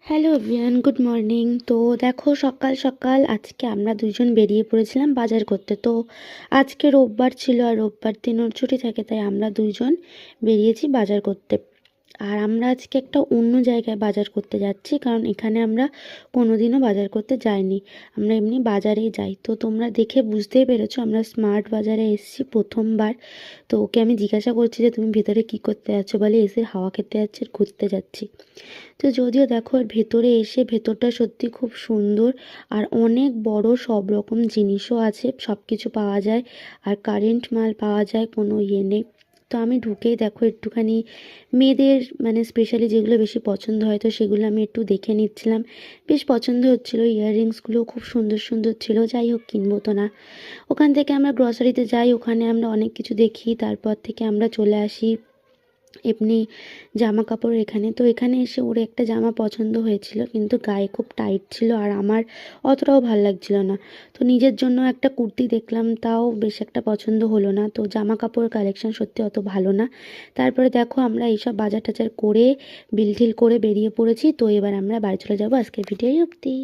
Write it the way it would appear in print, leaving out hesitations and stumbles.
Hello everyone, good morning. তো দেখো, সকাল সকাল আজকে আমরা দুজন বেরিয়ে পড়েছিলাম বাজার করতে। তো আজকে রোববার ছিল, আর রোববার দিন ওর ছুটি থাকে, তাই আমরা দুইজন বেরিয়েছি বাজার করতে। আর আমরা আজকে একটা অন্য জায়গায় বাজার করতে যাচ্ছি, কারণ এখানে আমরা কোনোদিনও বাজার করতে যাইনি। আমরা এমনি বাজারেই যাই। তো তোমরা দেখে বুঝতেই পেরেছো আমরা স্মার্ট বাজারে এসেছি প্রথমবার। তো ওকে আমি জিজ্ঞাসা করছি যে তুমি ভেতরে কী করতে যাচ্ছ, বলে এসে হাওয়া খেতে যাচ্ছি আর ঘুরতে যাচ্ছি। তো যদিও দেখো এর ভেতরে এসে ভেতরটা সত্যি খুব সুন্দর, আর অনেক বড়, সব রকম জিনিসও আছে, সব কিছু পাওয়া যায়। আর কারেন্ট মাল পাওয়া যায়, কোনো ইয়ে নেই। তো আমি ঢুকেই দেখো একটুখানি মেয়েদের মানে স্পেশালি যেগুলো বেশি পছন্দ হয়, তো সেগুলো আমি একটু দেখে নিচ্ছিলাম। বেশ পছন্দ হচ্ছিলো, ইয়াররিংসগুলো খুব সুন্দর সুন্দর ছিল। যাই হোক, কিনবো তো না। ওখান থেকে আমরা গ্রসারিতে যাই, ওখানে আমরা অনেক কিছু দেখি, তারপর থেকে আমরা চলে আসি এমনি জামা কাপড় এখানে। তো এখানে এসে ওর একটা জামা পছন্দ হয়েছিল, কিন্তু গায়ে খুব টাইট ছিল আর আমার অতটাও ভাল লাগছিল না। তো নিজের জন্য একটা কুর্তি দেখলাম, তাও বেশ একটা পছন্দ হলো না। তো জামা কাপড় কালেকশন সত্যি অত ভালো না। তারপরে দেখো আমরা এইসব বাজার টাজার করে বিল টিল করে বেরিয়ে পড়েছি। তো এবার আমরা বাড়ি চলে যাবো। আজকের ভিডিও অবধি।